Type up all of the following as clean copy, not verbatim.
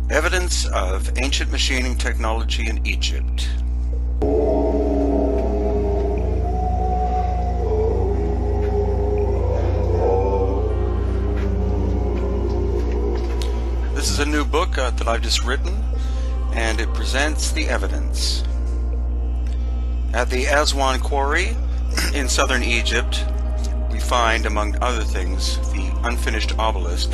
Evidence of ancient machining technology in Egypt. This is a new book that I've just written, and it presents the evidence. At the Asuáne quarry in southern Egypt, we find, among other things, the unfinished obelisk,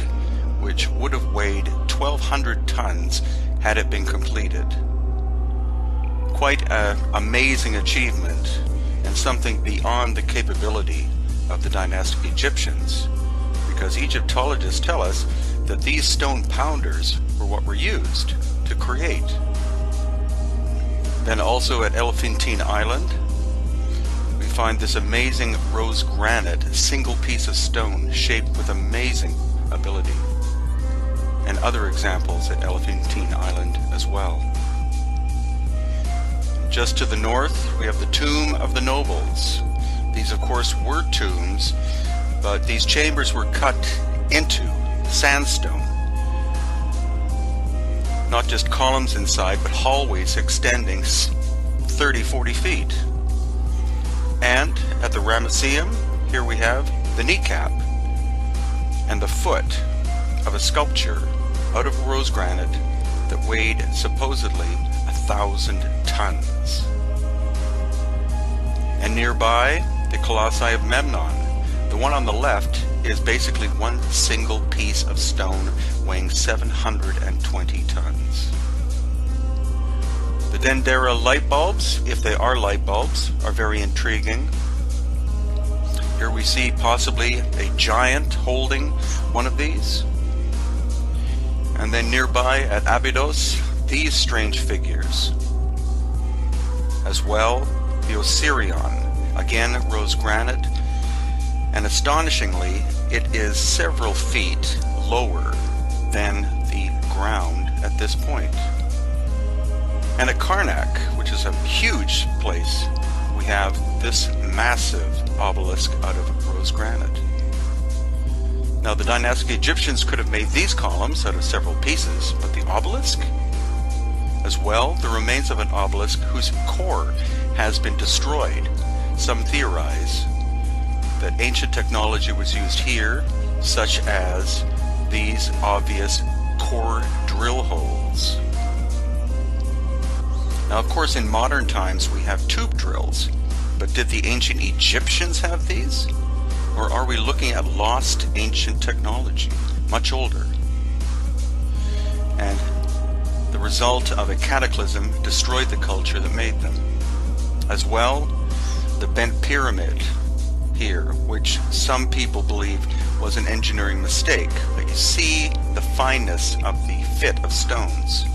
which would have weighed 1,200 tons had it been completed. Quite an amazing achievement, and something beyond the capability of the dynastic Egyptians, because Egyptologists tell us that these stone pounders were what were used to create. Then also at Elefantína Island, we find this amazing rose granite, single piece of stone shaped with amazing ability. And other examples at Elefantína Island as well. Just to the north, we have the Tomb of the Nobles. These, of course, were tombs, but these chambers were cut into sandstone. Not just columns inside, but hallways extending 30-40 feet. And at the Ramesseum, here we have the kneecap and the foot of a sculpture out of rose granite that weighed supposedly 1,000 tons. And nearby, the colossi of Memnon. The one on the left is basically one single piece of stone weighing 720 tons. The Denderské light bulbs, if they are light bulbs, are very intriguing. Here we see possibly a giant holding one of these. And then nearby at Abydos, these strange figures. As well, the Osireon, again rose granite, and astonishingly, it is several feet lower than the ground at this point. And at Karnak, which is a huge place, we have this massive obelisk out of rose granite. Now, the dynastic Egyptians could have made these columns out of several pieces, but the obelisk? As well, the remains of an obelisk whose core has been destroyed. Some theorize that ancient technology was used here, such as these obvious core drill holes. Now, of course, in modern times we have tube drills, but did the ancient Egyptians have these? Or are we looking at lost ancient technology, much older? And the result of a cataclysm destroyed the culture that made them. As well, the bent pyramid here, which some people believe was an engineering mistake, but you see the fineness of the fit of stones.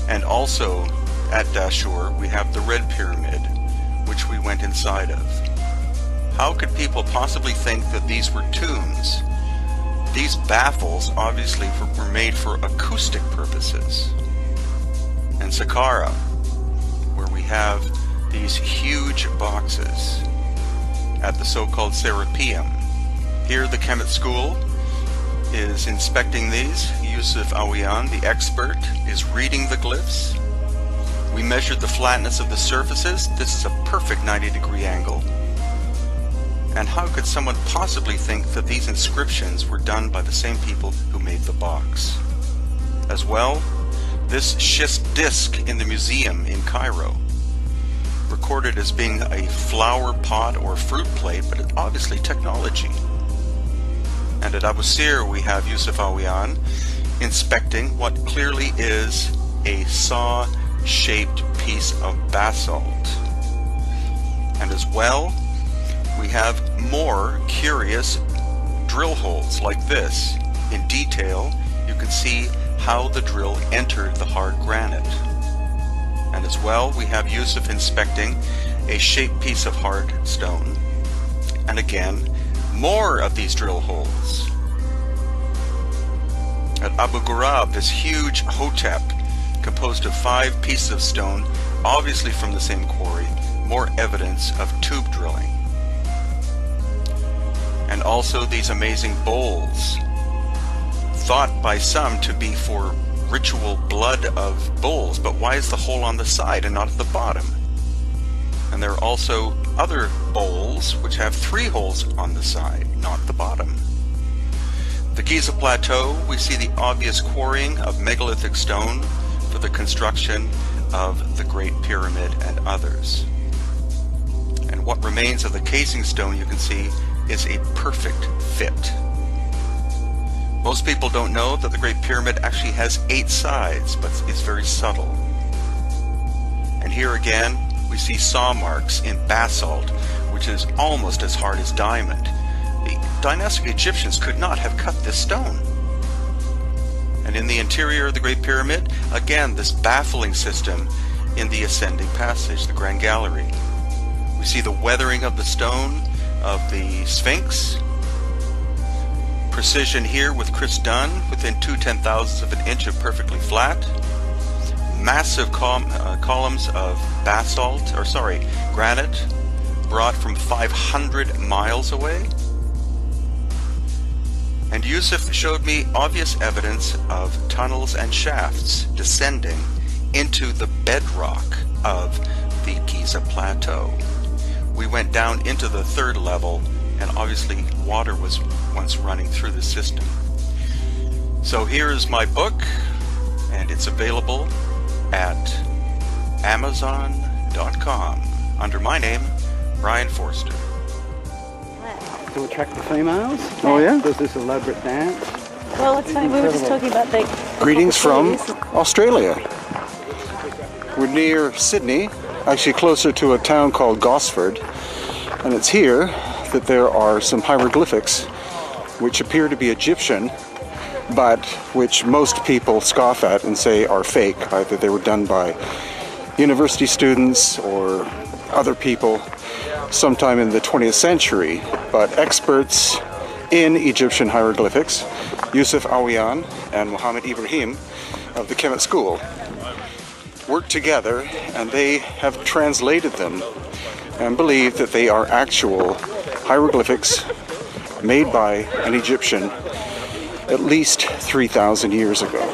And also at Dashur we have the red pyramid, which we went inside of. How could people possibly think that these were tombs? These baffles obviously were made for acoustic purposes. And Sakkára, where we have these huge boxes at the so-called Serapeum. Here the KEMET school is inspecting these. Yusuf Awiyan, the expert, is reading the glyphs. We measured the flatness of the surfaces. This is a perfect 90-degree angle. And how could someone possibly think that these inscriptions were done by the same people who made the box? As well, this schist disc in the museum in Cairo, recorded as being a flower pot or fruit plate, but it's obviously technology. And at Abu Sir we have Yusuf Awiyan inspecting what clearly is a saw-shaped piece of basalt. And as well, we have more curious drill holes like this. In detail, you can see how the drill entered the hard granite. And as well, we have Yusuf inspecting a shaped piece of hard stone. And again, more of these drill holes. At Abu Ghurab, this huge hotep composed of 5 pieces of stone, obviously from the same quarry, more evidence of tube drilling. And also these amazing bowls, thought by some to be for ritual blood of bulls, but why is the hole on the side and not at the bottom? And there are also other bowls which have 3 holes on the side, not the bottom. The Gíze Plateau, we see the obvious quarrying of megalithic stone for the construction of the Great Pyramid and others. And what remains of the casing stone, you can see, is a perfect fit. Most people don't know that the Great Pyramid actually has 8 sides, but is very subtle. And here again, we see saw marks in basalt, which is almost as hard as diamond. The dynastic Egyptians could not have cut this stone. And in the interior of the Great Pyramid, again, this baffling system in the ascending passage, the Grand Gallery. We see the weathering of the stone of the Sphinx. Precision here with Chris Dunn, within 2/10,000ths of an inch of perfectly flat. Massive columns of granite, brought from 500 miles away. And Yusuf showed me obvious evidence of tunnels and shafts descending into the bedrock of the Gíze Plateau. We went down into the 3rd level, and obviously water was once running through the system. So here is my book, and it's available at Amazon.com under my name, Brian Foerstera. To attract the females. Oh yeah? Does this elaborate dance. Well, it's funny, we were just talking about the Greetings from Australia. We're near Sydney, actually closer to a town called GOSFORD, and it's here that there are some hieroglyphics which appear to be Egyptian, but which most people scoff at and say are fake. Either they were done by university students or other people sometime in the 20th century. But experts in Egyptian hieroglyphics, Yusuf Awiyan and Muhammad Ibrahim of the KEMET school, worked together, and they have translated them and believe that they are actual hieroglyphics made by an Egyptian at least 3,000 years ago.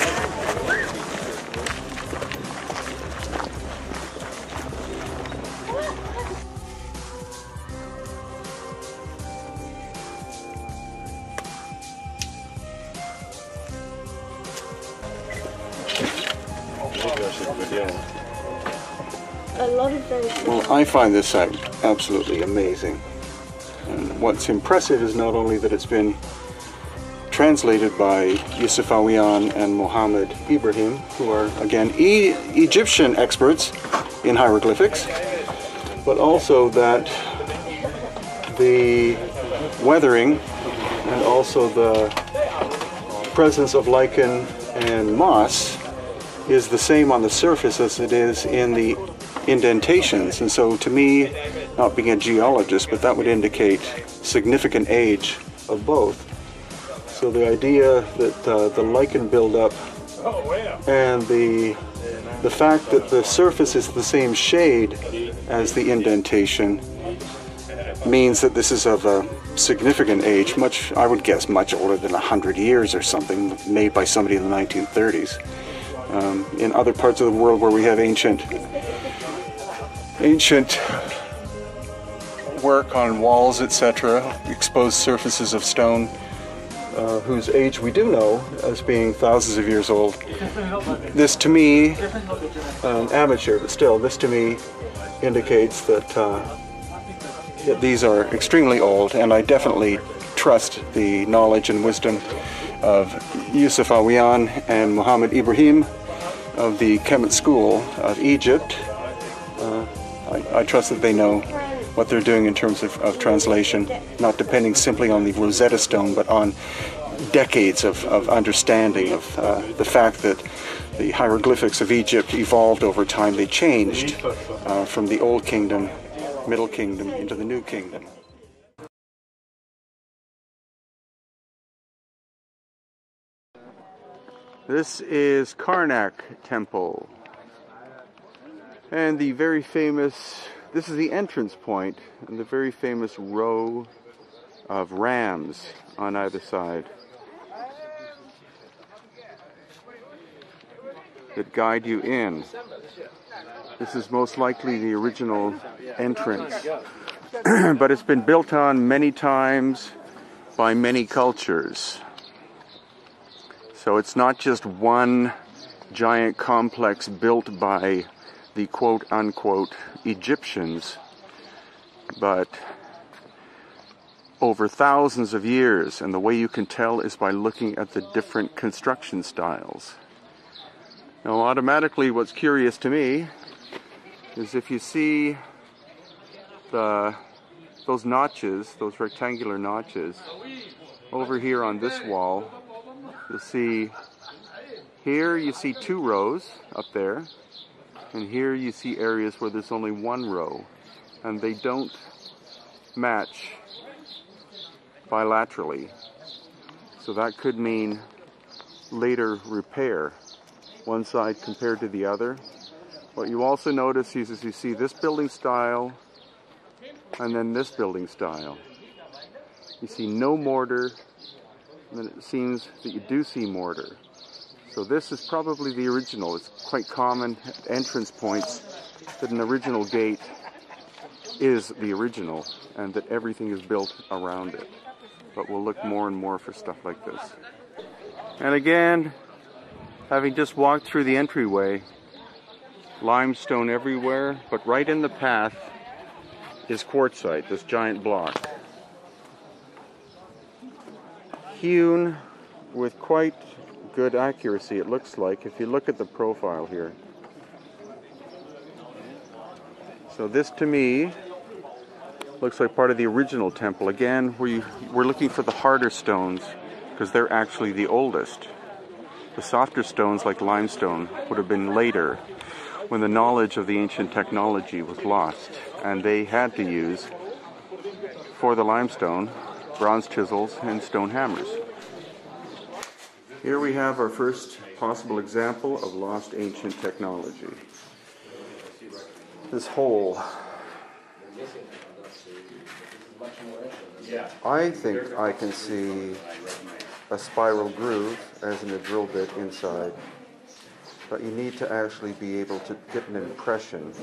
a lot of those. Well, I find this site absolutely amazing. And what's impressive is not only that it's been translated by Yusuf Awiyan and Muhammad Ibrahim, who are, again, Egyptian experts in hieroglyphics, but also that the weathering and also the presence of lichen and moss is the same on the surface as it is in the indentations. And so to me, not being a geologist, but that would indicate significant age of both. So the idea that the lichen buildup and the fact that the surface is the same shade as the indentation means that this is of a significant age, much, I would guess, much older than 100 years or something, made by somebody in the 1930s. In other parts of the world where we have ancient work on walls, etc., exposed surfaces of stone, whose age we do know as being thousands of years old. This to me, amateur, but still, this to me indicates that these are extremely old, and I definitely trust the knowledge and wisdom of Yusuf Awiyan and Muhammad Ibrahim of the KEMET school of Egypt. I trust that they know what they're doing in terms of translation, not depending simply on the Rosetta Stone, but on decades of understanding of the fact that the hieroglyphics of Egypt evolved over time. They changed from the Old Kingdom, Middle Kingdom, into the New Kingdom. This is Karnak Temple, and the very famous, this is the entrance point, and the very famous row of rams on either side. that guide you in. This is most likely the original entrance, but it's been built on many times by many cultures. So it's not just one giant complex built by the quote-unquote Egyptians, but over thousands of years, and the way you can tell is by looking at the different construction styles. Now, automatically, what's curious to me is if you see those notches, those rectangular notches, over here on this wall, you'll see here you see 2 rows up there, and here you see areas where there's only 1 row, and they don't match bilaterally. So that could mean later repair, one side compared to the other. What you also notice is you see this building style and then this building style. You see no mortar, and then it seems that you do see mortar. So this is probably the original. It's quite common at entrance points that an original gate is the original and that everything is built around it. But we'll look more and more for stuff like this. And again, having just walked through the entryway, limestone everywhere, but right in the path is quartzite, this giant block. Hewn with quite good accuracy, it looks like, if you look at the profile here. So this, to me, looks like part of the original temple. Again, we're looking for the harder stones because they're actually the oldest. The softer stones, like limestone, would have been later when the knowledge of the ancient technology was lost, and they had to use, for the limestone, bronze chisels and stone hammers. Here we have our first possible example of lost ancient technology. This hole. I think I can see a spiral groove, as in a drill bit inside, but you need to actually be able to get an impression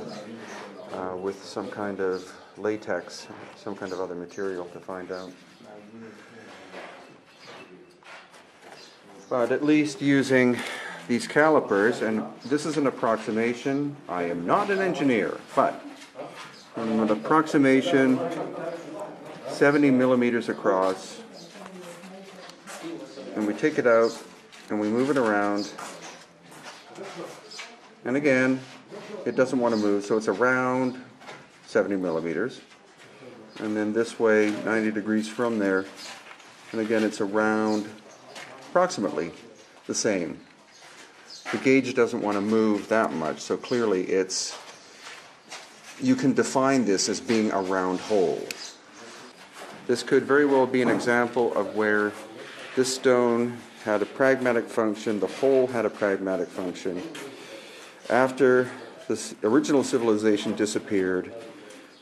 with some kind of latex, some kind of other material to find out. But at least using these calipers, and this is an approximation, I am not an engineer, but from an approximation, 70 millimeters across, and we take it out and we move it around, and again it doesn't want to move, so it's around 70 millimeters, and then this way 90 degrees from there, and again it's around approximately the same. The gauge doesn't want to move that much, so clearly you can define this as being a round hole. This could very well be an example of where this stone had a pragmatic function, the hole had a pragmatic function. After this original civilization disappeared,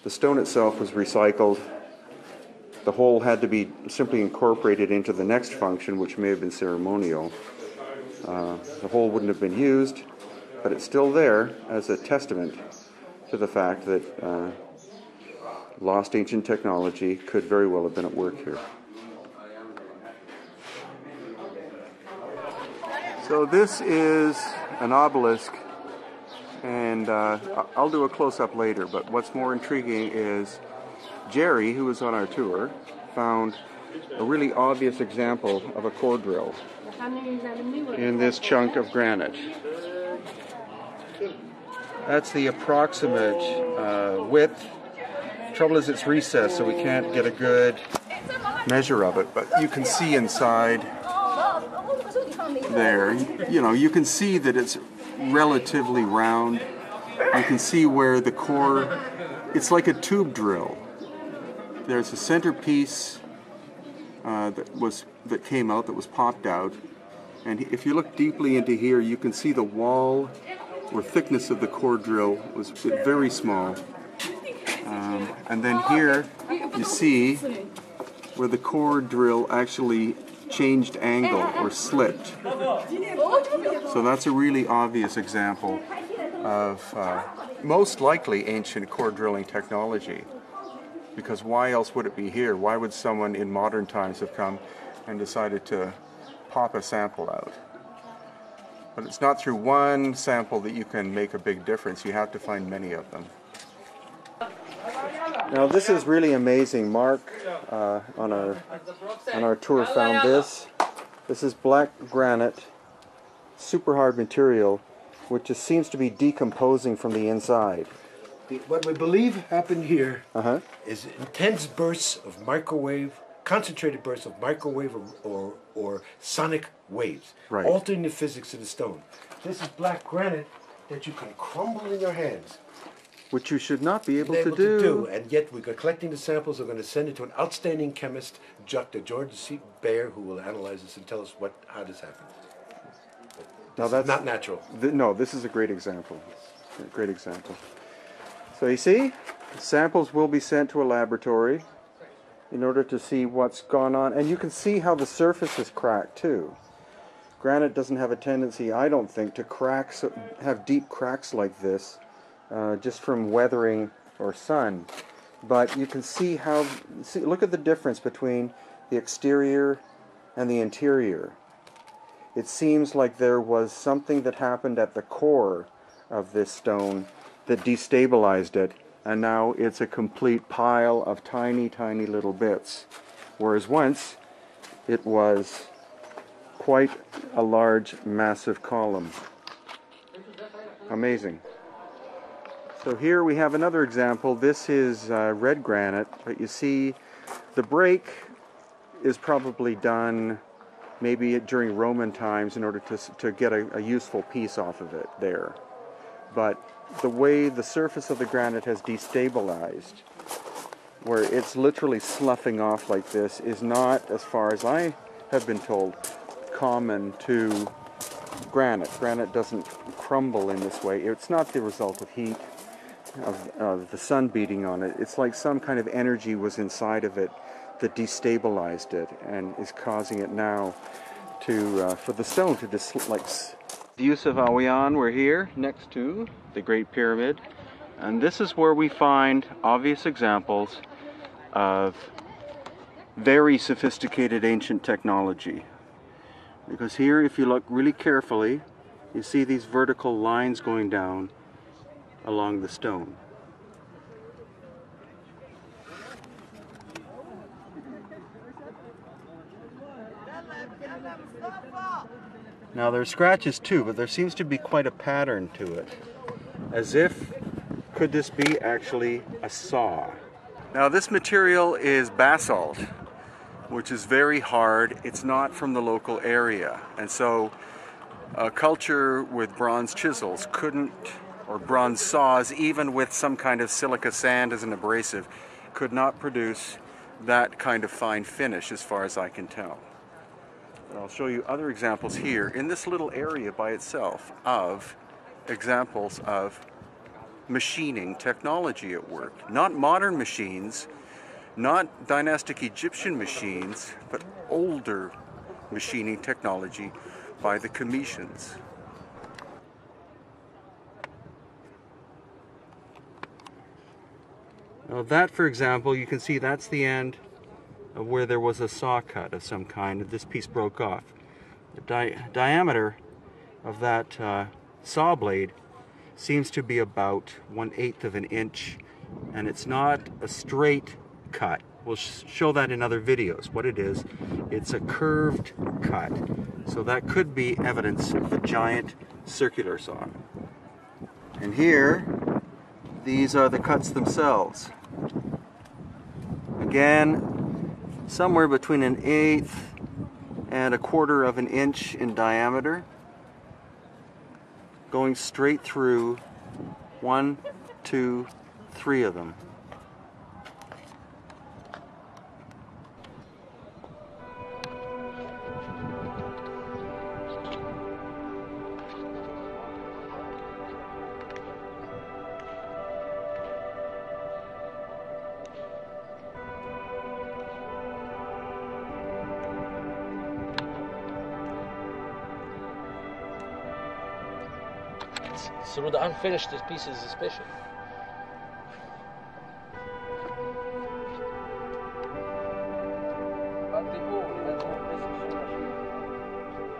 the stone itself was recycled. The hole had to be simply incorporated into the next function, which may have been ceremonial. The hole wouldn't have been used, but it's still there as a testament to the fact that lost ancient technology could very well have been at work here. So this is an obelisk, and I'll do a close-up later, but what's more intriguing is Jerry, who was on our tour, found a really obvious example of a core drill in this chunk of granite. That's the approximate width. Trouble is it's recessed, so we can't get a good measure of it, but you can see inside there, you can see that it's relatively round. You can see where the core, it's like a tube drill. There's a centerpiece that came out, that was popped out, and if you look deeply into here, you can see the wall or thickness of the core drill was very small. And then here you see where the core drill actually changed angle or slipped. So that's a really obvious example of most likely ancient core drilling technology. Because why else would it be here? Why would someone in modern times have come and decided to pop a sample out? But it's not through one sample that you can make a big difference. You have to find many of them. Now this is really amazing. Mark on our tour found this. This is black granite, super hard material, which just seems to be decomposing from the inside. What we believe happened here is intense bursts of microwave, concentrated bursts of microwave or sonic waves, Right. altering the physics of the stone. This is black granite that you can crumble in your hands. Which you should not be able to Able do. And yet we're collecting the samples. We're going to send it to an outstanding chemist, Dr. George C. Bayer, who will analyze this and tell us how this happened. Now This is not natural. No, this is a great example. A great example. So you see, samples will be sent to a laboratory in order to see what's gone on. And you can see how the surface is cracked too. Granite doesn't have a tendency, I don't think, to have deep cracks like this just from weathering or sun. But you can see how, look at the difference between the exterior and the interior. It seems like there was something that happened at the core of this stone that destabilized it, and now it's a complete pile of tiny, tiny little bits. Whereas once, it was quite a large, massive column. Amazing. So here we have another example. This is red granite, but you see the break is probably done maybe during Roman times in order to get a useful piece off of it there. But the way the surface of the granite has destabilized, where it's literally sloughing off like this, is not, as far as I have been told, common to granite. Granite doesn't crumble in this way. It's not the result of heat, of the sun beating on it. It's like some kind of energy was inside of it that destabilized it and is causing it now to for the stone to just like. The use of Asuáne, we're here next to the Great Pyramid, and this is where we find obvious examples of very sophisticated ancient technology. Because here, if you look really carefully, you see these vertical lines going down along the stone. Now there's scratches too, but there seems to be quite a pattern to it. As if, could this be actually a saw? Now this material is basalt, which is very hard. It's not from the local area. And so a culture with bronze chisels couldn't, or bronze saws, even with some kind of silica sand as an abrasive, could not produce that kind of fine finish as far as I can tell. I'll show you other examples here in this little area by itself of examples of machining technology at work. Not modern machines, not dynastic Egyptian machines, but older machining technology by the Cometians. Now that, for example, you can see that's the end of where there was a saw cut of some kind, and this piece broke off. The diameter of that saw blade seems to be about 1/8 of an inch, and it's not a straight cut. We'll show that in other videos. What it is, it's a curved cut. So that could be evidence of a giant circular saw. And here, these are the cuts themselves. Again, somewhere between 1/8 and 1/4 of an inch in diameter, going straight through 1, 2, 3 of them. through the unfinished pieces especially.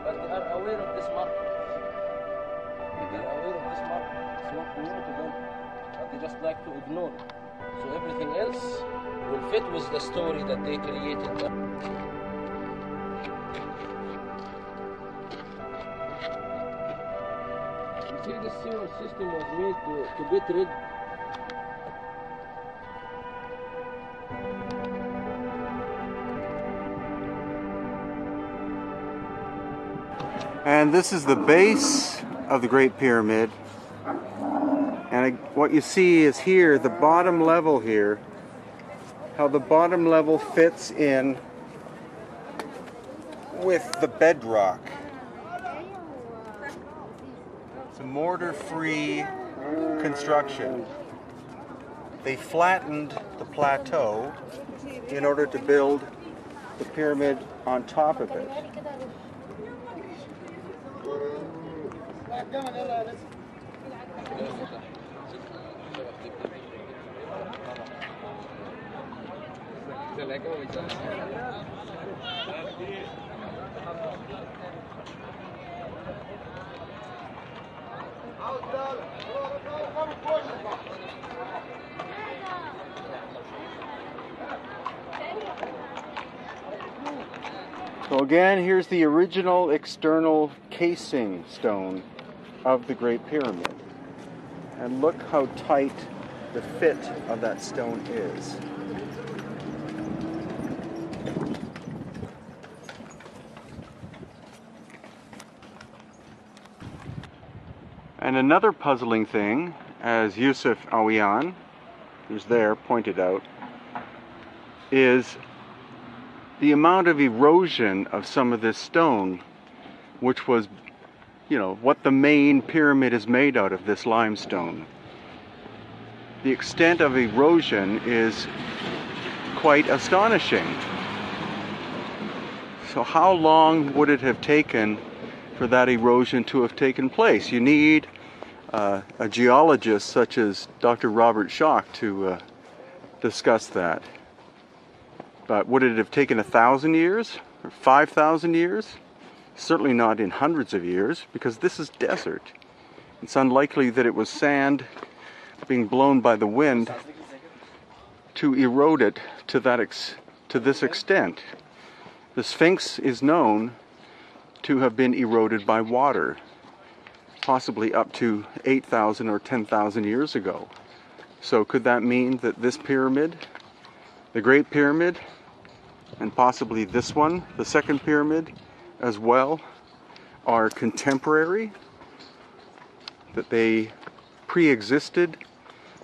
But they are aware of this market. They are aware of this market. It's not new to them, but they just like to ignore it. So everything else will fit with the story that they created. You see, the sewer system was made to get rid. And this is the base of the Great Pyramid. And what you see is here, the bottom level here, how the bottom level fits in with the bedrock. It's a mortar-free construction. They flattened the plateau in order to build the pyramid on top of it. So again, here's the original external casing stone of the Great Pyramid. And look how tight the fit of that stone is. And another puzzling thing, as Yusuf Awiyan, who's there, pointed out, is the amount of erosion of some of this stone, which was, you know, what the main pyramid is made out of, this limestone. The extent of erosion is quite astonishing. So how long would it have taken for that erosion to have taken place? You need a geologist such as Dr. Robert Schoch to discuss that. But would it have taken 1,000 years or 5,000 years? Certainly not in hundreds of years, because this is desert. It's unlikely that it was sand being blown by the wind to erode it to this extent. The Sphinx is known to have been eroded by water, possibly up to 8,000 or 10,000 years ago. So could that mean that this pyramid, the Great Pyramid, and possibly this one, the second pyramid as well, are contemporary? That they pre-existed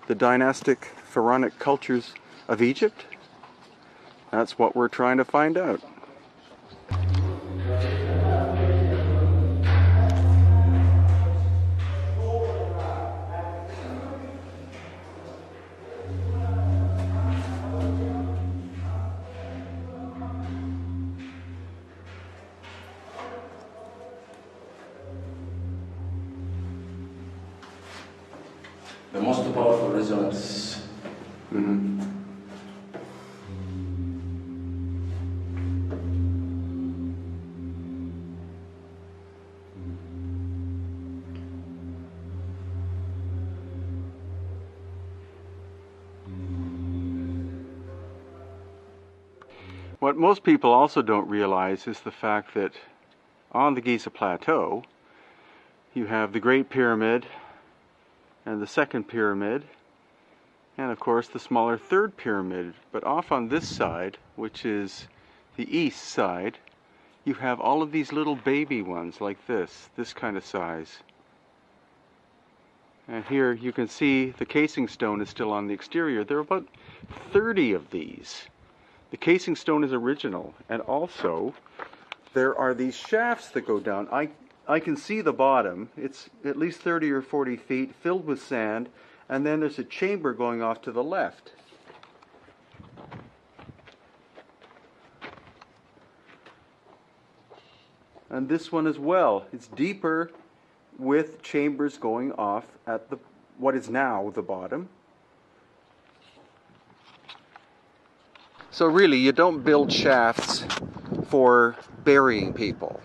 the dynastic pharaonic cultures of Egypt? That's what we're trying to find out. The most powerful resonance. Mm-hmm. What most people also don't realize is the fact that on the Gíze Plateau you have the Great Pyramid and the second pyramid, and of course the smaller third pyramid. But off on this side, which is the east side, you have all of these little baby ones like this kind of size. And here you can see the casing stone is still on the exterior. There are about 30 of these. The casing stone is original, and also there are these shafts that go down. I can see the bottom. It's at least 30 or 40 feet, filled with sand, and then there's a chamber going off to the left. And this one as well. It's deeper with chambers going off at what is now the bottom. So really, you don't build shafts for burying people.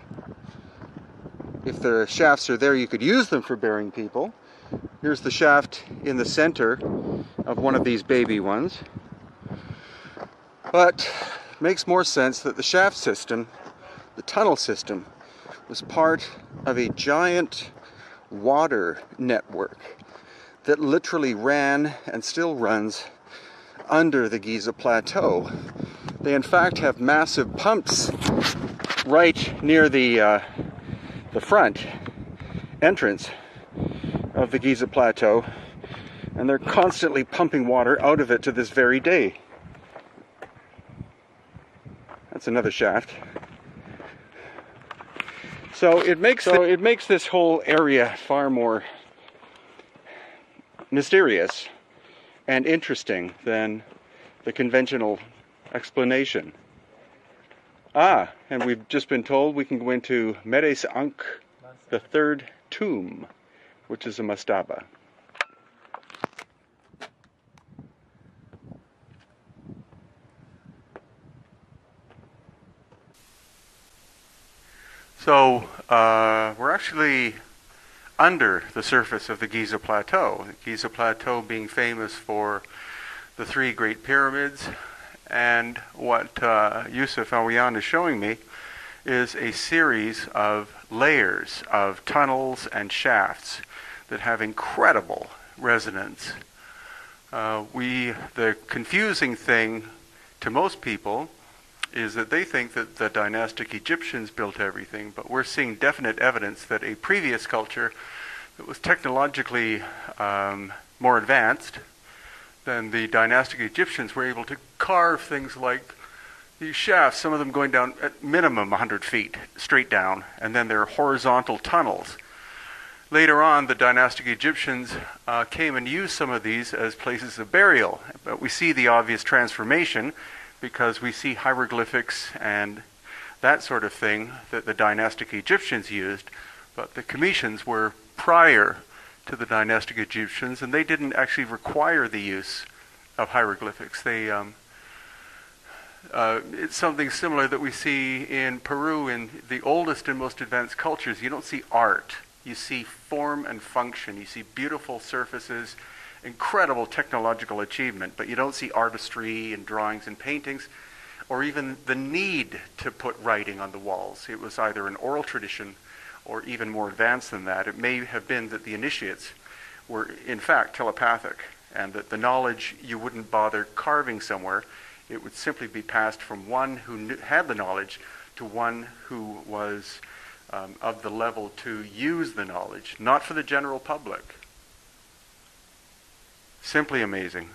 If the shafts are there, you could use them for burying people. Here's the shaft in the center of one of these baby ones. But it makes more sense that the shaft system, the tunnel system, was part of a giant water network that literally ran and still runs under the Gíze plateau. They in fact have massive pumps right near the front entrance of the Gíze plateau, and they're constantly pumping water out of it to this very day. That's another shaft. So it makes this whole area far more mysterious and interesting than the conventional explanation. And we've just been told we can go into Meres Ankh, the third tomb, which is a mastaba. So we're actually under the surface of the Gíze plateau. The Gíze plateau being famous for the three great pyramids, and what Yusuf Awiyan is showing me is a series of layers of tunnels and shafts that have incredible resonance. The confusing thing to most people is that they think that the dynastic Egyptians built everything, but we're seeing definite evidence that a previous culture that was technologically more advanced than the dynastic Egyptians were able to carve things like these shafts, some of them going down at minimum 100 feet straight down, and then they're horizontal tunnels. Later on, the dynastic Egyptians came and used some of these as places of burial, but we see the obvious transformation because we see hieroglyphics and that sort of thing that the dynastic Egyptians used, but the Cometians were prior to the dynastic Egyptians, and they didn't actually require the use of hieroglyphics. It's something similar that we see in Peru in the oldest and most advanced cultures. You don't see art. You see form and function. You see beautiful surfaces, incredible technological achievement, but you don't see artistry and drawings and paintings, or even the need to put writing on the walls. It was either an oral tradition or even more advanced than that. It may have been that the initiates were in fact telepathic, and that the knowledge you wouldn't bother carving somewhere. It would simply be passed from one who had the knowledge to one who was of the level to use the knowledge, not for the general public. Simply amazing.